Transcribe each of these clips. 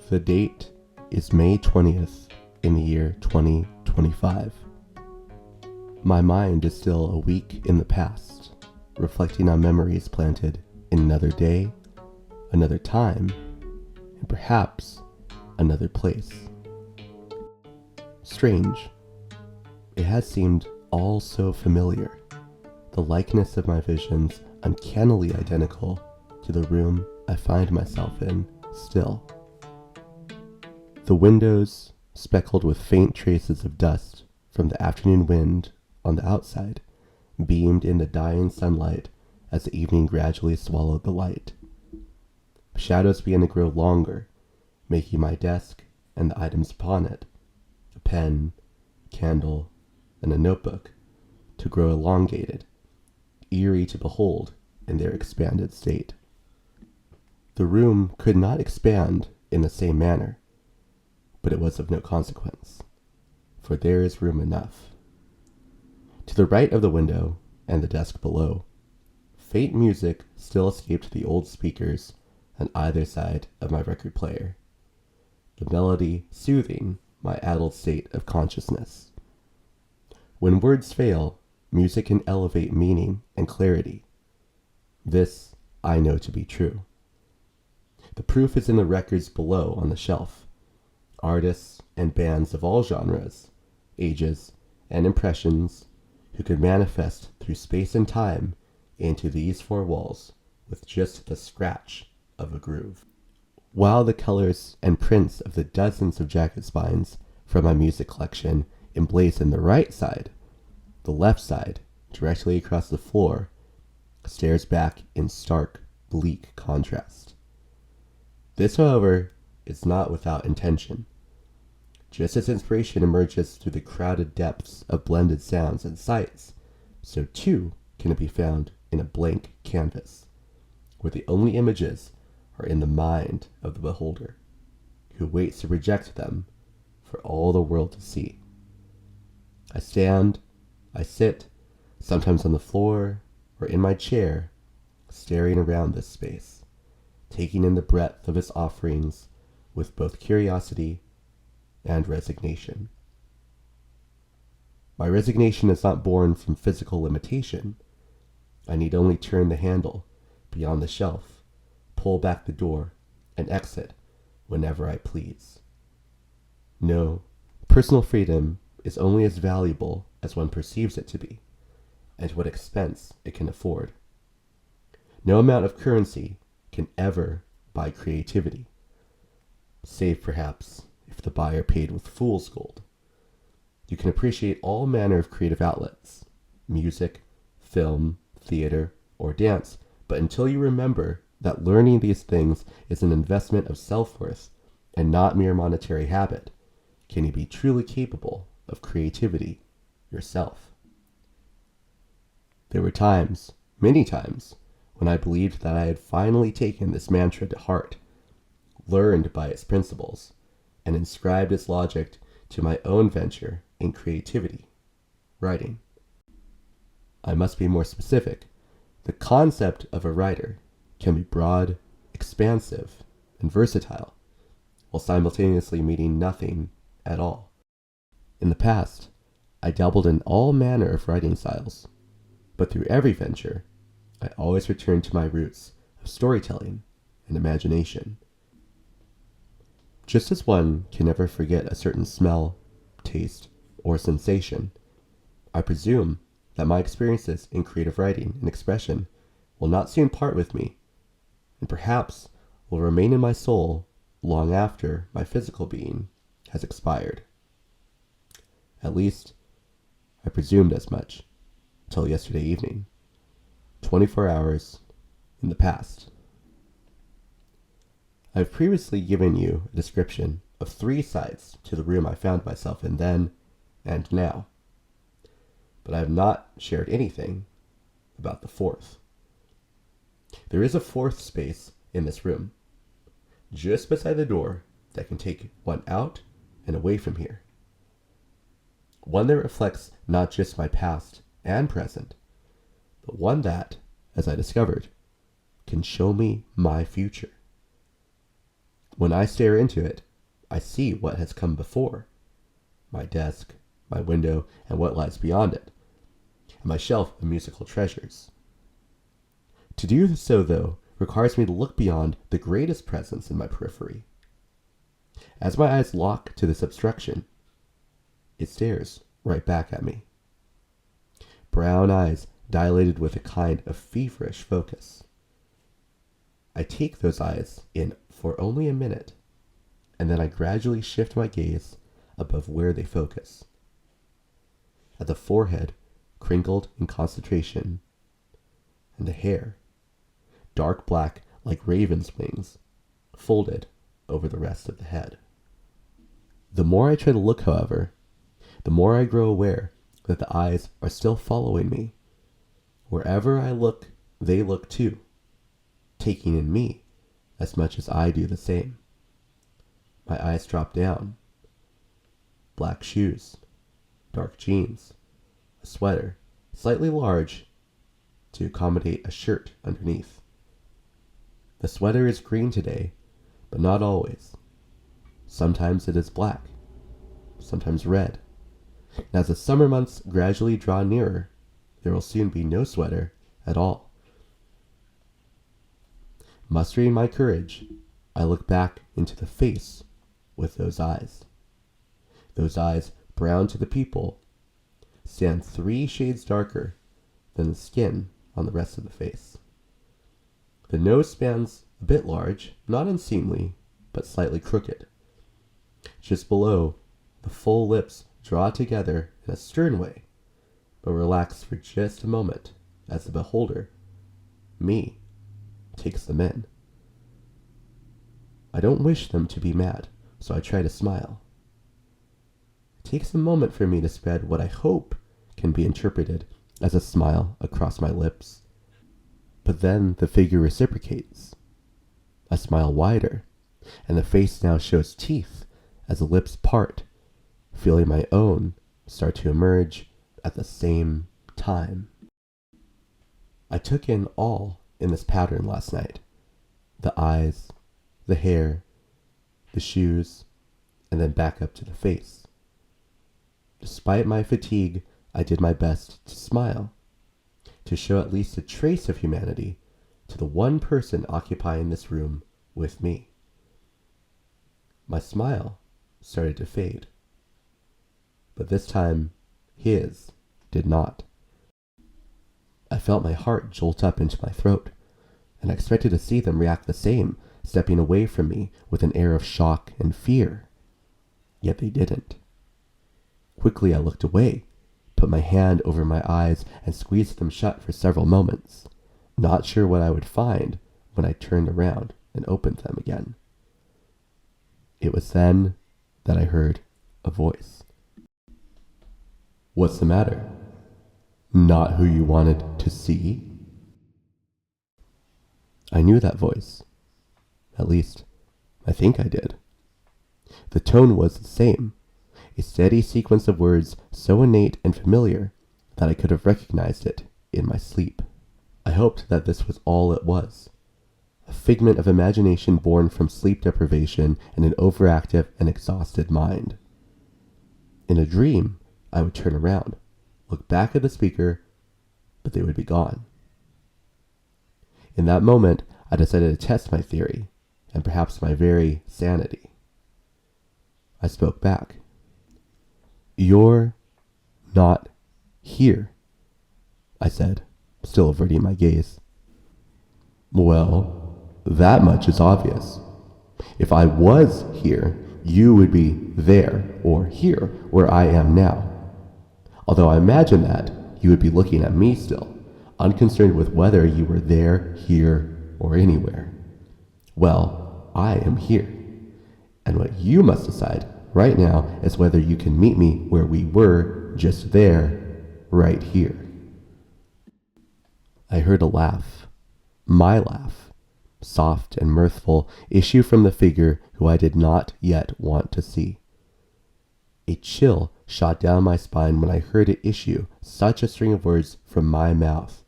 The date is May 20th in the year 2025. My mind is still a week in the past, reflecting on memories planted in another day, another time, and perhaps another place. Strange. It has seemed all so familiar, the likeness of my visions uncannily identical to the room I find myself in still. The windows, speckled with faint traces of dust from the afternoon wind on the outside, beamed in the dying sunlight as the evening gradually swallowed the light. Shadows began to grow longer, making my desk and the items upon it, a pen, candle, and a notebook, to grow elongated, eerie to behold in their expanded state. The room could not expand in the same manner, but it was of no consequence, for there is room enough. To the right of the window and the desk below, faint music still escaped the old speakers on either side of my record player, the melody soothing my addled state of consciousness. When words fail, music can elevate meaning and clarity. This I know to be true. The proof is in the records below on the shelf. Artists and bands of all genres, ages, and impressions who could manifest through space and time into these four walls with just the scratch of a groove. While the colors and prints of the dozens of jacket spines from my music collection emblazon the right side, the left side, directly across the floor, stares back in stark, bleak contrast. This, however, is not without intention. Just as inspiration emerges through the crowded depths of blended sounds and sights, so too can it be found in a blank canvas, where the only images are in the mind of the beholder, who waits to project them for all the world to see. I stand, I sit, sometimes on the floor or in my chair, staring around this space, taking in the breadth of its offerings with both curiosity and resignation. My resignation is not born from physical limitation. I need only turn the handle beyond the shelf, pull back the door, and exit whenever I please. No, personal freedom is only as valuable as one perceives it to be, and to what expense it can afford. No amount of currency can ever buy creativity, save perhaps if the buyer paid with fool's gold. You can appreciate all manner of creative outlets, music, film, theater, or dance, but until you remember that learning these things is an investment of self-worth and not mere monetary habit, can you be truly capable of creativity yourself. There were times, many times, when I believed that I had finally taken this mantra to heart, learned by its principles, and inscribed its logic to my own venture in creativity, writing. I must be more specific. The concept of a writer can be broad, expansive, and versatile, while simultaneously meaning nothing at all. In the past, I dabbled in all manner of writing styles, but through every venture, I always returned to my roots of storytelling and imagination. Just as one can never forget a certain smell, taste, or sensation, I presume that my experiences in creative writing and expression will not soon part with me, and perhaps will remain in my soul long after my physical being has expired. At least, I presumed as much till yesterday evening, 24 hours in the past. I have previously given you a description of 3 sides to the room I found myself in then and now, but I have not shared anything about the 4th. There is a 4th space in this room, just beside the door, that can take one out and away from here. One that reflects not just my past and present, but one that, as I discovered, can show me my future. When I stare into it, I see what has come before: my desk, my window, and what lies beyond it, and my shelf of musical treasures. To do so, though, requires me to look beyond the greatest presence in my periphery. As my eyes lock to this obstruction, it stares right back at me. Brown eyes dilated with a kind of feverish focus. I take those eyes in for only a minute, and then I gradually shift my gaze above where they focus. At the forehead, crinkled in concentration, and the hair, dark black like raven's wings, folded over the rest of the head. The more I try to look, however, the more I grow aware that the eyes are still following me. Wherever I look, they look too, taking in me as much as I do the same. My eyes drop down. Black shoes, dark jeans, a sweater, slightly large to accommodate a shirt underneath. The sweater is green today, but not always. Sometimes it is black, sometimes red. And as the summer months gradually draw nearer, there will soon be no sweater at all. Mustering my courage, I look back into the face with those eyes. Those eyes, brown to the pupil, stand 3 shades darker than the skin on the rest of the face. The nose spans a bit large, not unseemly, but slightly crooked. Just below, the full lips draw together in a stern way, but relax for just a moment as the beholder, me, takes them in. I don't wish them to be mad, so I try to smile. It takes a moment for me to spread what I hope can be interpreted as a smile across my lips. But then the figure reciprocates. I smile wider, and the face now shows teeth as the lips part, feeling my own start to emerge at the same time. I took in all in this pattern last night: the eyes, the hair, the shoes, and then back up to the face. Despite my fatigue, I did my best to smile, to show at least a trace of humanity to the one person occupying this room with me. My smile started to fade, but this time his did not. I felt my heart jolt up into my throat, and I expected to see them react the same, stepping away from me with an air of shock and fear. Yet they didn't. Quickly I looked away, put my hand over my eyes, and squeezed them shut for several moments, not sure what I would find when I turned around and opened them again. It was then that I heard a voice. "What's the matter? Not who you wanted to see?" I knew that voice. At least, I think I did. The tone was the same, a steady sequence of words so innate and familiar that I could have recognized it in my sleep. I hoped that this was all it was, a figment of imagination born from sleep deprivation and an overactive and exhausted mind. In a dream, I would turn around, look back at the speaker, but they would be gone. In that moment, I decided to test my theory, and perhaps my very sanity. I spoke back. "You're not here," I said, still averting my gaze. "Well, that much is obvious. If I was here, you would be there or here where I am now. Although I imagine that you would be looking at me still, unconcerned with whether you were there, here, or anywhere. Well, I am here. And what you must decide right now is whether you can meet me where we were, just there, right here." I heard a laugh, my laugh, soft and mirthful, issue from the figure who I did not yet want to see. A chill shot down my spine when I heard it issue such a string of words from my mouth,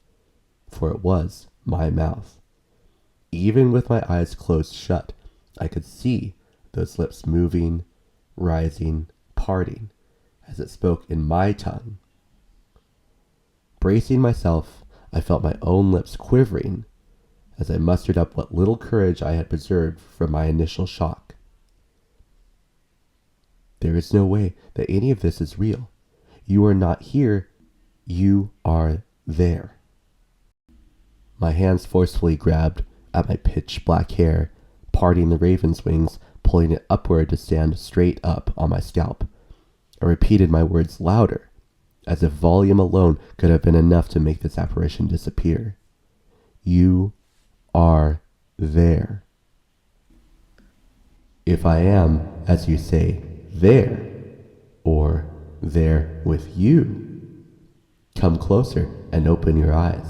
for it was my mouth. Even with my eyes closed shut, I could see those lips moving, rising, parting, as it spoke in my tongue. Bracing myself, I felt my own lips quivering as I mustered up what little courage I had preserved from my initial shock. There is no way that any of this is real. You are not here. You are there. My hands forcefully grabbed at my pitch black hair, parting the raven's wings, pulling it upward to stand straight up on my scalp. I repeated my words louder, as if volume alone could have been enough to make this apparition disappear. You are there. If I am, as you say, there, or there with you, come closer and open your eyes.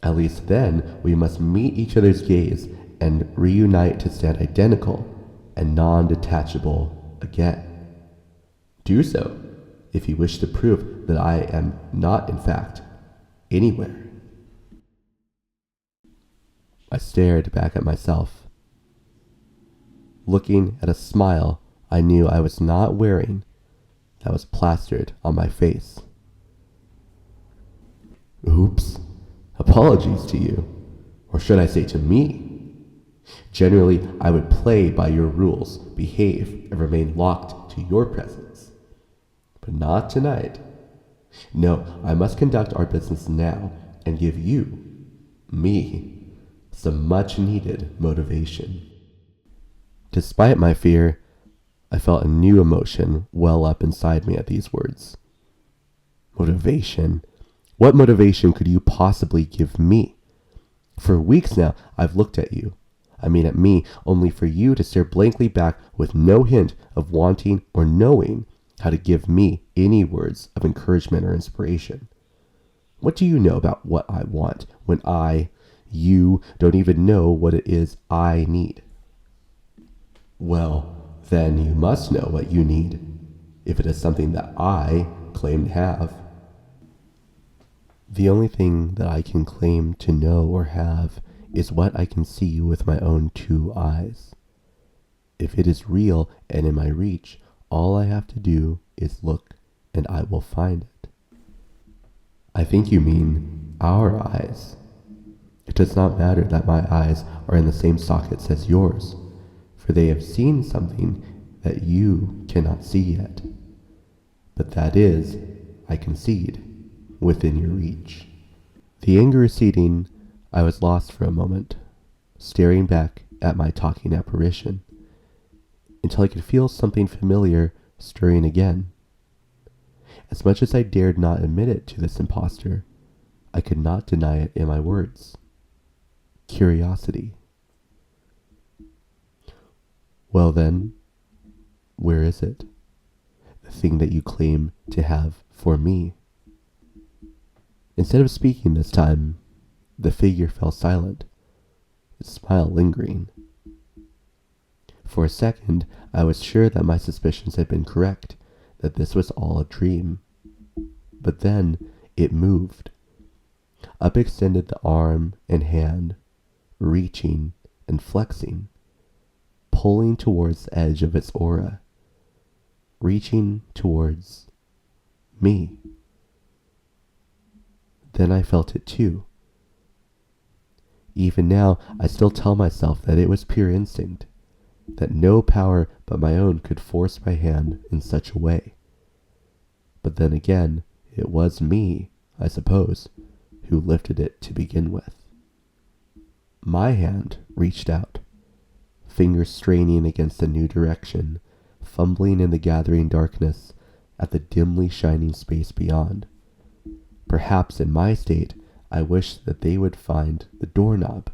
At least then we must meet each other's gaze and reunite to stand identical and non-detachable again. Do so if you wish to prove that I am not, in fact, anywhere. I stared back at myself, looking at a smile I knew I was not wearing that was plastered on my face. Oops. Apologies to you, or should I say to me? Generally, I would play by your rules, behave, and remain locked to your presence. But not tonight. No, I must conduct our business now and give you, me, some much-needed motivation. Despite my fear, I felt a new emotion well up inside me at these words. Motivation? What motivation could you possibly give me? For weeks now, I've looked at you. I mean at me, only for you to stare blankly back with no hint of wanting or knowing how to give me any words of encouragement or inspiration. What do you know about what I want when you don't even know what it is I need? Well, then you must know what you need, if it is something that I claim to have. The only thing that I can claim to know or have is what I can see with my own two eyes. If it is real and in my reach, all I have to do is look and I will find it. I think you mean our eyes. It does not matter that my eyes are in the same sockets as yours, for they have seen something that you cannot see yet. But that is, I concede, within your reach. The anger receding, I was lost for a moment, staring back at my talking apparition, until I could feel something familiar stirring again. As much as I dared not admit it to this impostor, I could not deny it in my words. Curiosity. Well then, where is it? The thing that you claim to have for me. Instead of speaking this time, the figure fell silent, its smile lingering. For a second, I was sure that my suspicions had been correct, that this was all a dream. But then it moved. Up extended the arm and hand, reaching and flexing, pulling towards the edge of its aura, reaching towards me. Then I felt it too. Even now, I still tell myself that it was pure instinct, that no power but my own could force my hand in such a way. But then again, it was me, I suppose, who lifted it to begin with. My hand reached out, fingers straining against a new direction, fumbling in the gathering darkness at the dimly shining space beyond. Perhaps in my state, I wished that they would find the doorknob,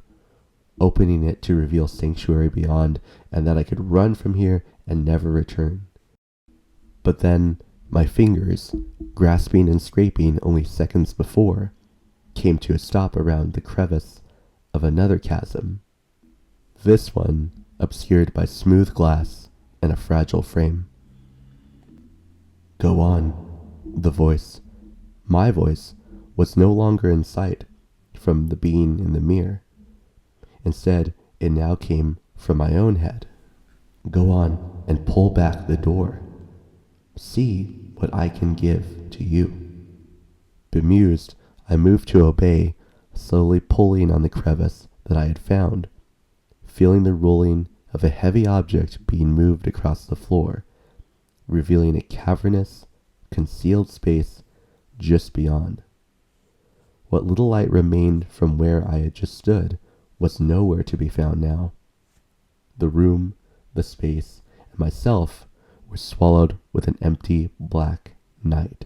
opening it to reveal sanctuary beyond, and that I could run from here and never return. But then, my fingers, grasping and scraping only seconds before, came to a stop around the crevice of another chasm, this one obscured by smooth glass and a fragile frame. Go on, the voice, my voice, was no longer in sight from the being in the mirror. Instead, it now came from my own head. Go on and pull back the door. See what I can give to you. Bemused, I moved to obey, slowly pulling on the crevice that I had found, feeling the rolling of a heavy object being moved across the floor, revealing a cavernous, concealed space just beyond. What little light remained from where I had just stood was nowhere to be found now. The room, the space, and myself were swallowed with an empty black night,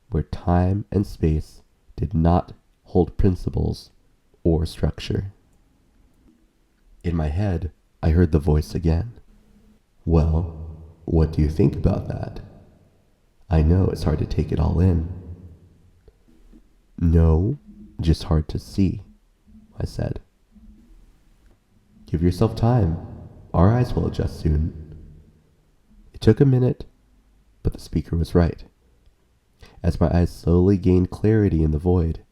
where time and space did not hold principles or structure. In my head, I heard the voice again. Well, what do you think about that? I know it's hard to take it all in. No, just hard to see, I said. Give yourself time. Our eyes will adjust soon. It took a minute, but the speaker was right. As my eyes slowly gained clarity in the void,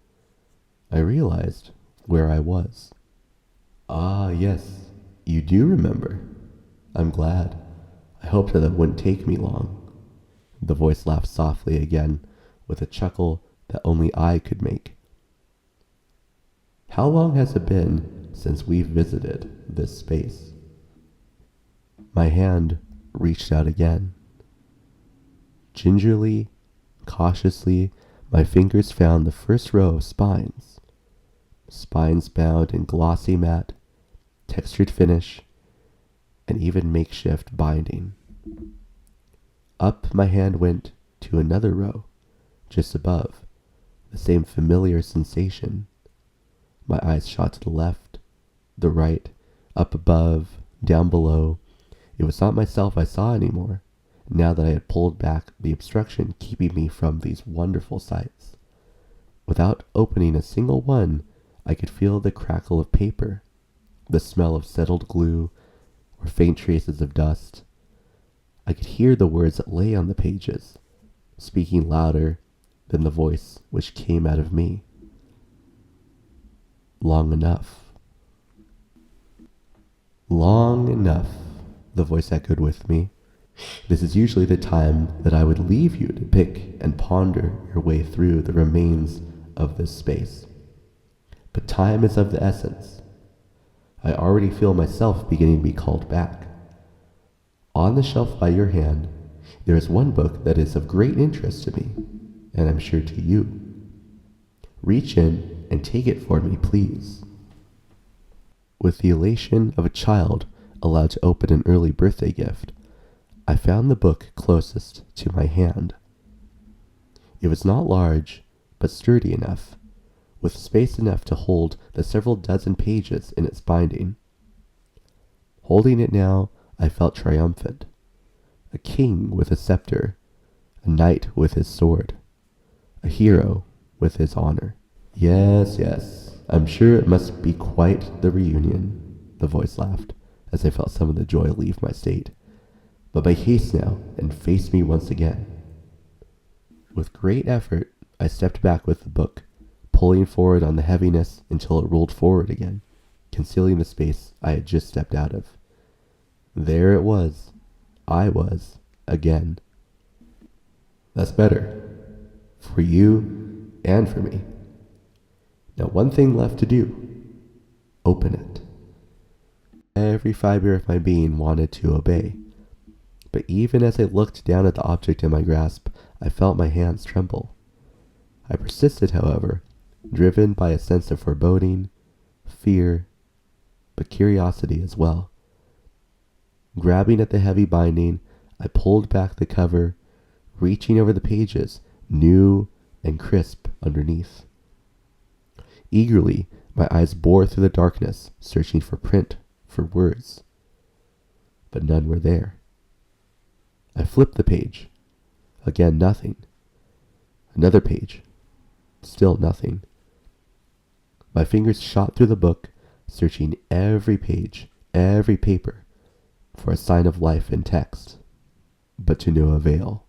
I realized where I was. Ah, yes, you do remember. I'm glad. I hoped that it wouldn't take me long. The voice laughed softly again, with a chuckle that only I could make. How long has it been since we've visited this space? My hand reached out again. Gingerly, cautiously, my fingers found the first row of spines. Spines bound in glossy matte, textured finish, and even makeshift binding. Up my hand went to another row, just above, the same familiar sensation. My eyes shot to the left, the right, up above, down below. It was not myself I saw anymore, now that I had pulled back the obstruction keeping me from these wonderful sights. Without opening a single one, I could feel the crackle of paper, the smell of settled glue, or faint traces of dust. I could hear the words that lay on the pages, speaking louder than the voice which came out of me. Long enough. Long enough, the voice echoed with me. This is usually the time that I would leave you to pick and ponder your way through the remains of this space. But time is of the essence. I already feel myself beginning to be called back. On the shelf by your hand, there is one book that is of great interest to me, and I'm sure to you. Reach in and take it for me, please. With the elation of a child allowed to open an early birthday gift, I found the book closest to my hand. It was not large, but sturdy enough, with space enough to hold the several dozen pages in its binding. Holding it now, I felt triumphant. A king with a scepter, a knight with his sword, a hero with his honor. Yes, yes, I'm sure it must be quite the reunion, the voice laughed, as I felt some of the joy leave my state. But make haste now, and face me once again. With great effort, I stepped back with the book, pulling forward on the heaviness until it rolled forward again, concealing the space I had just stepped out of. There it was. I was, again. That's better. For you and for me. Now one thing left to do. Open it. Every fiber of my being wanted to obey. But even as I looked down at the object in my grasp, I felt my hands tremble. I persisted, however, driven by a sense of foreboding, fear, but curiosity as well. Grabbing at the heavy binding, I pulled back the cover, reaching over the pages, new and crisp underneath. Eagerly, my eyes bored through the darkness, searching for print, for words. But none were there. I flipped the page. Again, nothing. Another page. Still nothing. My fingers shot through the book, searching every page, every paper, for a sign of life in text, but to no avail.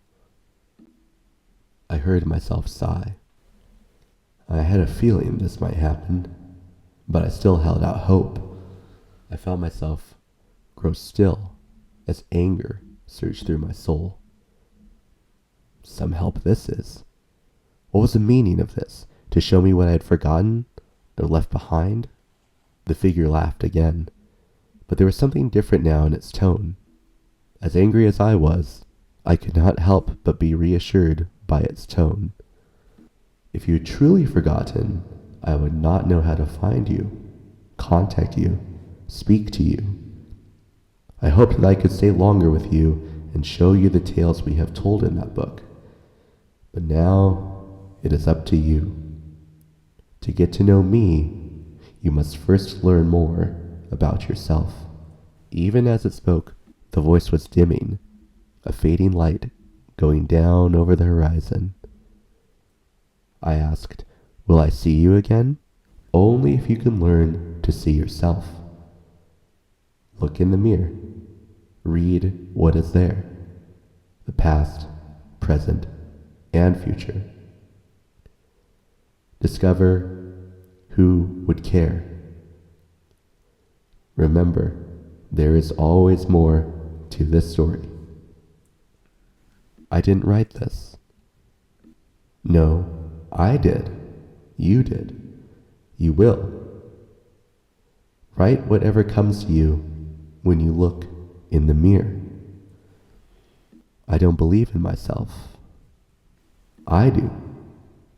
I heard myself sigh. I had a feeling this might happen, but I still held out hope. I felt myself grow still as anger surged through my soul. Some help this is. What was the meaning of this? To show me what I had forgotten or left behind? The figure laughed again, but there was something different now in its tone. As angry as I was, I could not help but be reassured by its tone. If you had truly forgotten, I would not know how to find you, contact you, speak to you. I hoped that I could stay longer with you and show you the tales we have told in that book. But now it is up to you. To get to know me, you must first learn more about yourself. Even as it spoke, the voice was dimming, a fading light going down over the horizon. I asked, will I see you again? Only if you can learn to see yourself. Look in the mirror. Read what is there. The past, present, and future. Discover who would care. Remember, there is always more to this story. I didn't write this. No, I did. You did. You will. Write whatever comes to you when you look in the mirror. I don't believe in myself. I do.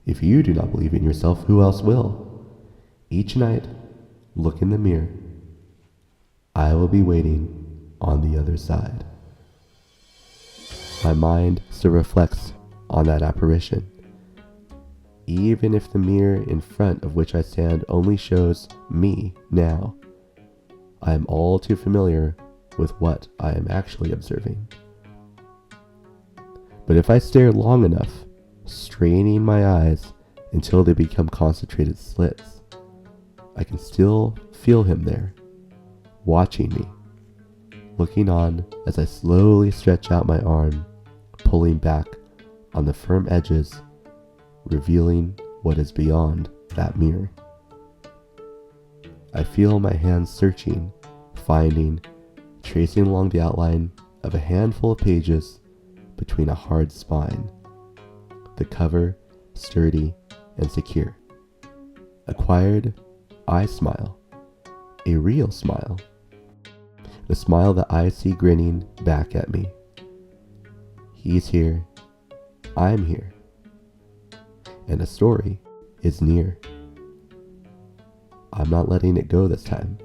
If you do not believe in yourself, who else will? Each night, look in the mirror. I will be waiting on the other side. My mind still reflects on that apparition. Even if the mirror in front of which I stand only shows me now, I am all too familiar with what I am actually observing. But if I stare long enough, straining my eyes until they become concentrated slits, I can still feel him there, watching me, looking on as I slowly stretch out my arm, pulling back on the firm edges, revealing what is beyond that mirror. I feel my hands searching, finding, tracing along the outline of a handful of pages between a hard spine. The cover sturdy and secure. Acquired, I smile. A real smile. The smile that I see grinning back at me. He's here. I'm here. And a story is near. I'm not letting it go this time.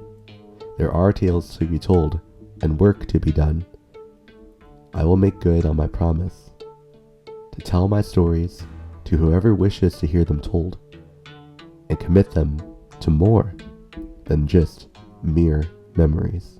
There are tales to be told and work to be done. I will make good on my promise to tell my stories to whoever wishes to hear them told and commit them to more than just mere memories.